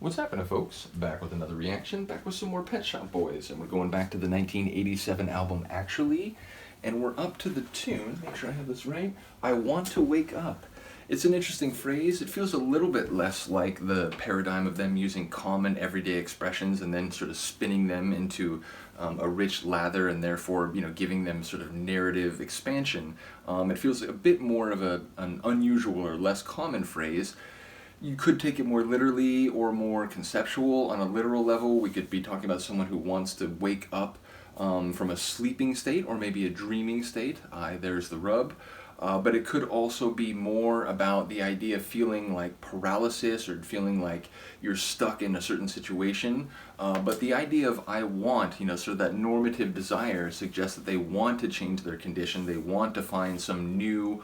What's happening, folks? Back with another reaction, back with some more Pet Shop Boys, and we're going back to the 1987 album Actually, and we're up to the tune, make sure I have this right, I Want to Wake Up. It's an interesting phrase. It feels a little bit less like the paradigm of them using common everyday expressions and then sort of spinning them into a rich lather and therefore, giving them sort of narrative expansion. It feels a bit more of an unusual or less common phrase. You could take it more literally or more conceptual. On a literal level, we could be talking about someone who wants to wake up from a sleeping state or maybe a dreaming state. There's the rub. But it could also be more about the idea of feeling like paralysis or feeling like you're stuck in a certain situation. But the idea of I want, sort of that normative desire suggests that they want to change their condition. They want to find some new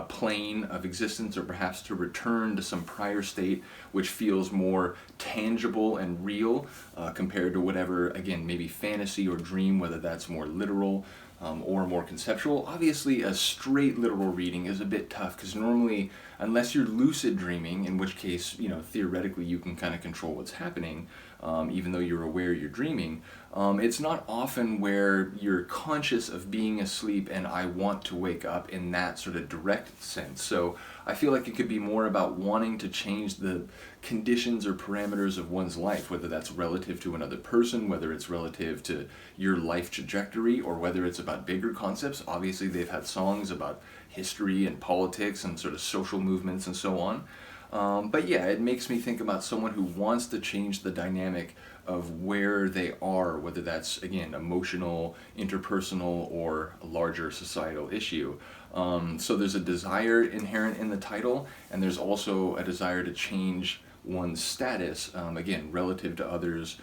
plane of existence, or perhaps to return to some prior state which feels more tangible and real compared to whatever, again, maybe fantasy or dream, whether that's more literal or more conceptual. Obviously, a straight literal reading is a bit tough because normally, unless you're lucid dreaming, in which case, theoretically you can kind of control what's happening, even though you're aware you're dreaming, it's not often where you're conscious of being asleep and I want to wake up in that sort of direct sense. So I feel like it could be more about wanting to change the conditions or parameters of one's life, whether that's relative to another person, whether it's relative to your life trajectory, or whether it's about bigger concepts. Obviously, they've had songs about history and politics and sort of social movements and so on. But yeah, it makes me think about someone who wants to change the dynamic of where they are, whether that's, again, emotional, interpersonal, or a larger societal issue. So there's a desire inherent in the title, and there's also a desire to change one's status, again, relative to others,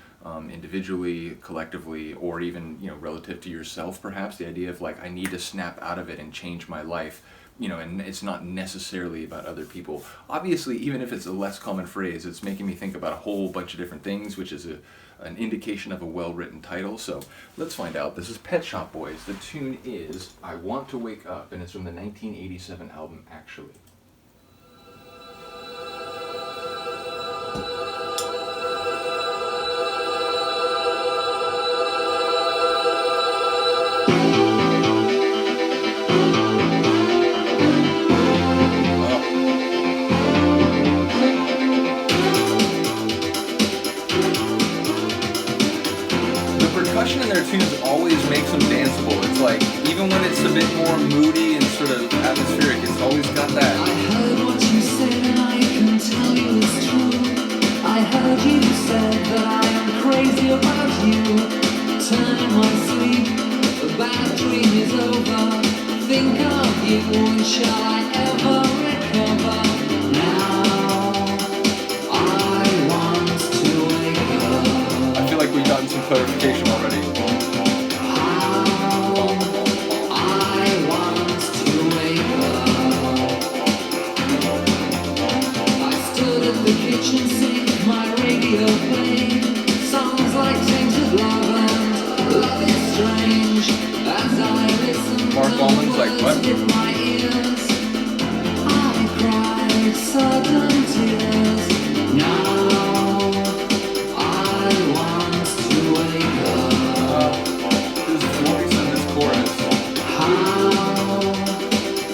individually, collectively, or even, relative to yourself, perhaps. The idea of like, I need to snap out of it and change my life. And it's not necessarily about other people. Obviously, even if it's a less common phrase, it's making me think about a whole bunch of different things, which is an indication of a well-written title. So let's find out. This is Pet Shop Boys. The tune is I Want to Wake Up, and it's from the 1987 album Actually. Percussion in their tunes always makes them danceable. It's like, even when it's a bit more moody and sort of atmospheric, it's always got that. I heard what you said and I can tell you it's true. I heard you said that I am crazy about you. Turn in my sleep, the bad dream is over. Think of you and shall I ever recover? Now I want to wake up. I feel like we've gotten some clarification already. The kitchen sink, my radio playing songs like Tainted Love and Love is Strange. As I listen, Mark Almond's like, what? hit my ears. I cried sudden tears. Now I want to wake up. His voice in this chorus. How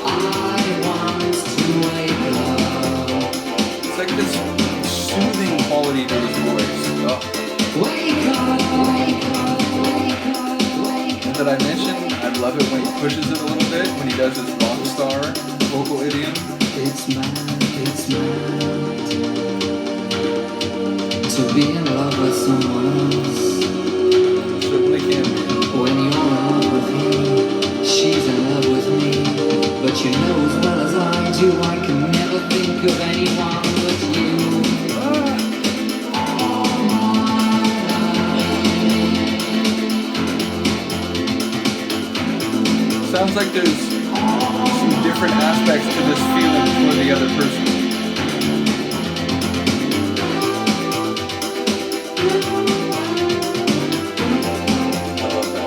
I want to wake up. It's like this soothing quality to his voice. Wake up, wake up, wake up, wake up. And that I mentioned, I love it when he pushes it a little bit, when he does his rock star vocal idiom. It's mad to be in love with someone else. It certainly can be. When you're in love with him, she's in love with me. But you know as well as I do, I can never think of anyone but you. Sounds like there's some different aspects to this feeling for the other person. I love that.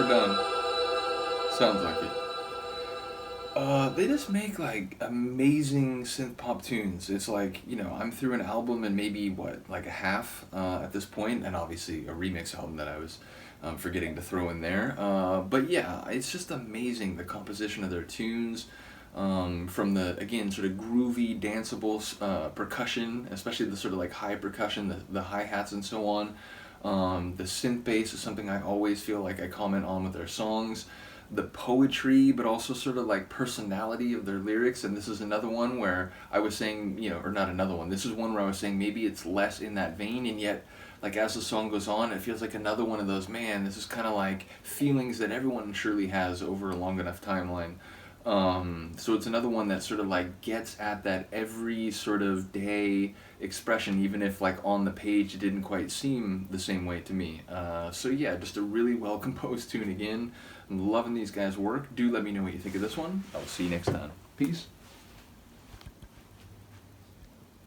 for done. Sounds like it. They just make like amazing synth pop tunes. It's like, you know, I'm through an album and maybe what, like a half at this point, and obviously a remix album that I was forgetting to throw in there. But yeah, it's just amazing the composition of their tunes. From the, again, sort of groovy, danceable percussion, especially the sort of like high percussion, the hi-hats and so on. The synth bass is something I always feel like I comment on with their songs. The poetry, but also sort of like personality of their lyrics, and this is another one where I was saying, you know, or not another one, this is one where I was saying maybe it's less in that vein, and yet, like as the song goes on, it feels like another one of those, man, this is kind of like feelings that everyone surely has over a long enough timeline. So it's another one that sort of like gets at that every sort of day expression, even if like on the page it didn't quite seem the same way to me. So yeah, just a really well composed tune again. I'm loving these guys' work. Do let me know what you think of this one. I'll see you next time. Peace.